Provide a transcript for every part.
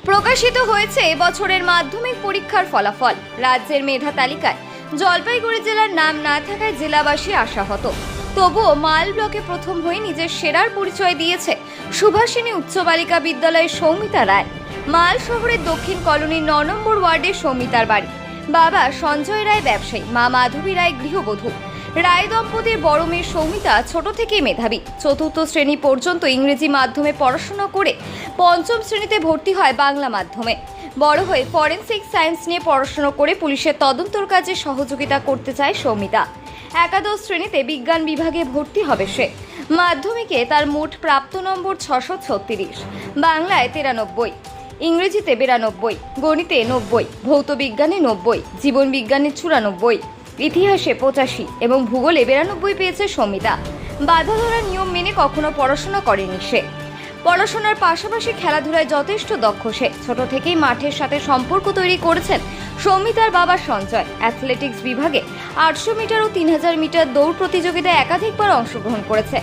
প্রকাশিত হয়েছে এবছরের মাধ্যমিক পরীক্ষার ফলাফল। রাজ্যের মেধা তালিকায় জলপাইগুড়ি জেলার নাম না থাকায় জেলাবাসী আশাহত। তবুও মাল ব্লকে প্রথম হয়ে নিজের সেরার পরিচয় দিয়েছে সুভাষিনী উচ্চ বালিকা বিদ্যালয়ের সৌমিতা রায়। মাল শহরের দক্ষিণ কলোনির ৯ নম্বর ওয়ার্ডে সৌমিতার বাড়ি। বাবা সঞ্জয় রায় ব্যবসায়ী, মা মাধবী রায় গৃহবধূ। রায় দম্পতির বড় মেয়ে সৌমিতা ছোট থেকেই মেধাবী। চতুর্থ শ্রেণী পর্যন্ত ইংরেজি মাধ্যমে পড়াশোনা করে পঞ্চম শ্রেণীতে ভর্তি হয় বাংলা মাধ্যমে। বড় হয়ে ফরেনসিক সায়েন্স নিয়ে পড়াশোনা করে পুলিশের তদন্তর কাজে সহযোগিতা করতে চায় সৌমিতা। একাদশ শ্রেণীতে বিজ্ঞান বিভাগে ভর্তি হবে সে। মাধ্যমিকে তার মোট প্রাপ্ত নম্বর 636, বাংলায় 93, ইংরেজিতে 92, গণিতে 90, ভৌত বিজ্ঞানে 90, জীবন বিজ্ঞানে 94, ইতিহাসে 85 এবং ভূগোলে 92 পেয়েছে সৌমিতা। বাধা ধরা নিয়ম মেনে কখনো পড়াশোনা করেনি সে। পড়াশোনার পাশাপাশি খেলাধুলায় যথেষ্ট দক্ষ সে। ছোট থেকেই মাঠের সাথে সম্পর্ক তৈরি করেছেন সৌমিতার বাবা সঞ্জয়। অ্যাথলেটিক্স বিভাগে 800 মিটার ও 3000 মিটার দৌড় প্রতিযোগিতায় একাধিকবার অংশগ্রহণ করেছে।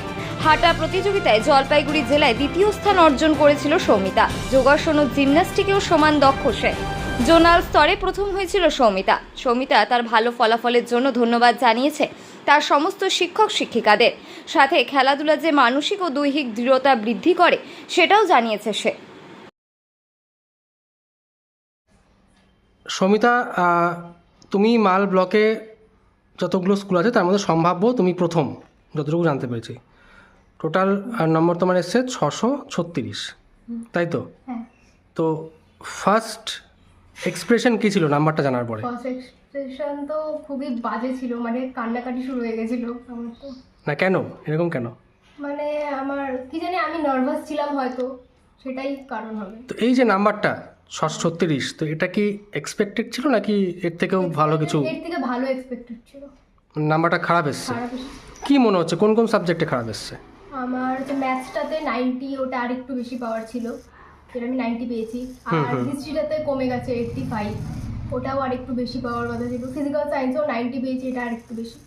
হাঁটা প্রতিযোগিতায় জলপাইগুড়ি জেলায় দ্বিতীয় স্থান অর্জন করেছিল সৌমিতা। যোগাসন ও জিমন্যাস্টিকেও সমান দক্ষ সে। জোনাল স্তরে প্রথম হয়েছিল সৌমিতা। সৌমিতা তার ভালো ফলাফলের জন্য ধন্যবাদ জানিয়েছে তার সমস্ত শিক্ষক শিক্ষিকাদের। সাথে খেলাধুলা যে মানসিক ও দৈহিক দৃঢ়তা বৃদ্ধি করে সেটাও জানিয়েছে সে। সৌমিতা, তুমি মাল ব্লকে যতগুলো স্কুল আছে তার মধ্যে সম্ভাব্য তুমি প্রথম, যতটুকু জানতে পেরেছি। টোটাল নম্বর তোমার এসছে 636, তাই তো? হ্যাঁ। তো ফার্স্ট এক্সপ্রেশন কী ছিল নাম্বারটা জানার পরে? ফার্স্ট এক্সপ্রেশন তো খুবই বাজে ছিল, মানে কান্নাকাটি শুরু হয়ে গেছিল আমার। তো না, কেন এরকম কেন? মানে আমার কি জানি, আমি নার্ভাস ছিলাম, হয়তো সেটাই কারণ হবে। তো এই যে নাম্বারটা 636, তো এটা কি এক্সপেক্টেড ছিল নাকি এর থেকেও ভালো কিছু? এর থেকে ভালো এক্সপেক্টেড ছিল। নাম্বারটা খারাপ এসছে? খারাপ এসেছে। কি মনে হচ্ছে কোন কোন সাবজেক্টে খারাপ এসছে? আমার যে ম্যাথসটাতে 90, ওটা আর একটু বেশি পাওয়ার ছিল, যেটা আমি 90 পেয়েছি। আর হিস্ট্রিটাতে কমে গেছে 85, ওটাও আর একটু বেশি পাওয়ার কথা ছিল। ফিজিক্যাল সায়েন্সেও 90 পেয়েছি, এটা আর একটু বেশি।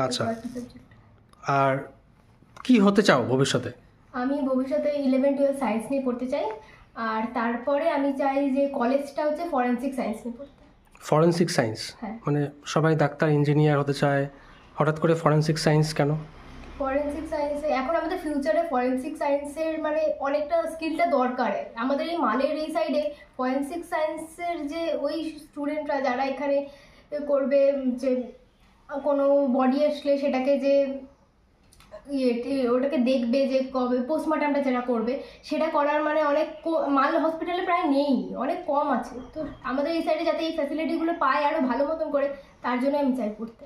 আচ্ছা, আর কি হতে চাও ভবিষ্যতে? আমি ভবিষ্যতে 11-12 সায়েন্স নিয়ে পড়তে চাই। আর তারপরে আমি চাই যে কলেজটা হচ্ছে ফরেনসিক সায়েন্স নিয়ে পড়তে। Forensic science? হ্যাঁ। মানে সবাই ডাক্তার ইঞ্জিনিয়ার হতে চায়, হঠাৎ করে ফরেনসিক সায়েন্স কেন? ফরেনসিক সায়েন্সে এখন আমাদের ফিউচারে ফরেনসিক সায়েন্সের মানে অনেকটা স্কিলটা দরকার। আমাদের এই মালের এই সাইডে ফরেনসিক সায়েন্সের যে ওই স্টুডেন্টরা যারা এখানে করবে, যে কোনো বডি আসলে সেটাকে যে ওটাকে দেখবে, যে কবে পোস্টমর্টমটা যারা করবে, সেটা করার মানে অনেক মাল হসপিটালে প্রায় নেই, অনেক কম আছে। তো আমাদের এই সাইডে যাতে এই ফ্যাসিলিটিগুলো পায় আরও ভালো মতন করে, তার জন্য আমি চাই পড়তে।